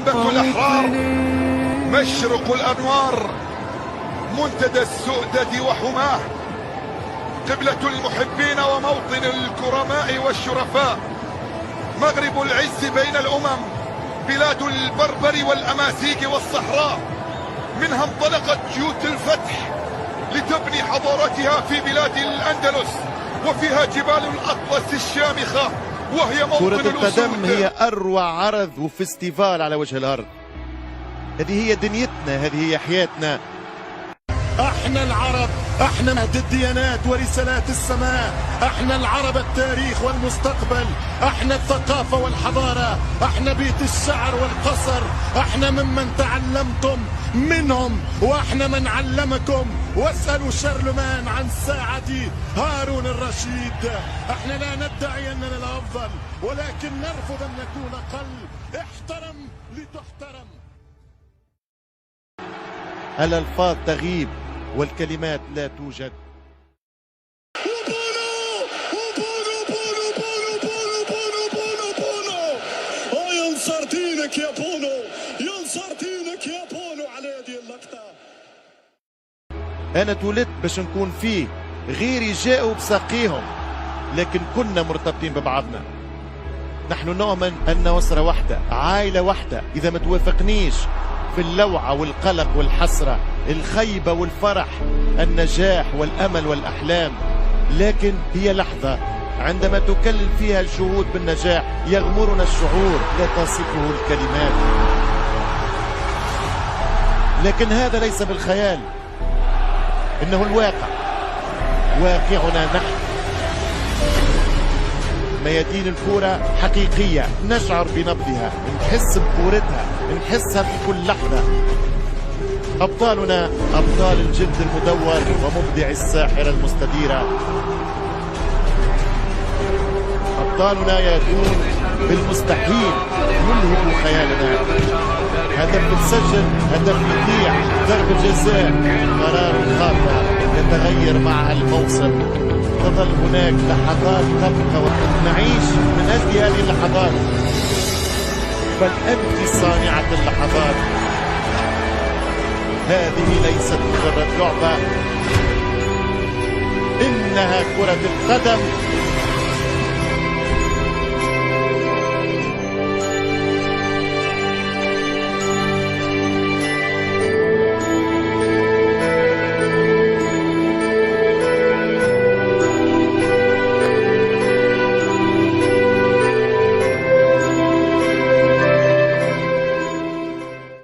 منبت الأحرار، مشرق الأنوار، منتدى السؤدد وحماه، قبلة المحبين وموطن الكرماء والشرفاء، مغرب العز بين الأمم، بلاد البربر والأمازيغ والصحراء، منها انطلقت جيوش الفتح لتبني حضارتها في بلاد الأندلس، وفيها جبال الأطلس الشامخة وهي موطن كرة القدم الأسود. هي أروع عرض وفستيفال على وجه الأرض. هذه هي دنيتنا، هذه هي حياتنا. احنا العرب، احنا مهد الديانات ورسالات السماء، احنا العرب التاريخ والمستقبل، احنا الثقافة والحضارة، احنا بيت الشعر والقصر، احنا ممن تعلمتم منهم واحنا من علمكم، واسألوا شارلمان عن ساعة هارون الرشيد. احنا لا ندعي اننا الافضل ولكن نرفض ان نكون اقل. احترم لتحترم. الألفاظ تغيب والكلمات لا توجد. ينصر دينك يا بونو، ينصر دينك يا بونو على هذه اللقطة. أنا اتولدت باش نكون فيه، غيري جاءوا بساقيهم، لكن كنا مرتبطين ببعضنا. نحن نؤمن أن أسرة واحدة، عائلة واحدة. إذا ما توافقنيش في اللوعة والقلق والحسرة، الخيبة والفرح، النجاح والأمل والأحلام، لكن هي لحظة عندما تكلل فيها الشهود بالنجاح يغمرنا الشعور لا تصفه الكلمات. لكن هذا ليس بالخيال، إنه الواقع، واقعنا نحن. ميادين الكرة حقيقية، نشعر بنبضها، نحس بكورتها، نحسها في كل لحظة. أبطالنا أبطال الجلد المدور ومبدع الساحرة المستديرة. أبطالنا يأتون بالمستحيل، يلهب خيالنا. هدف يتسجل، هدف يضيع، ضربة جزاء، قرار خاطئ يتغير معها الموسم. تظل هناك لحظات تبقى ونعيش من أجل هذه اللحظات، بل أنت صانعة اللحظات. هذه ليست مجرد لعبة، إنها كرة القدم.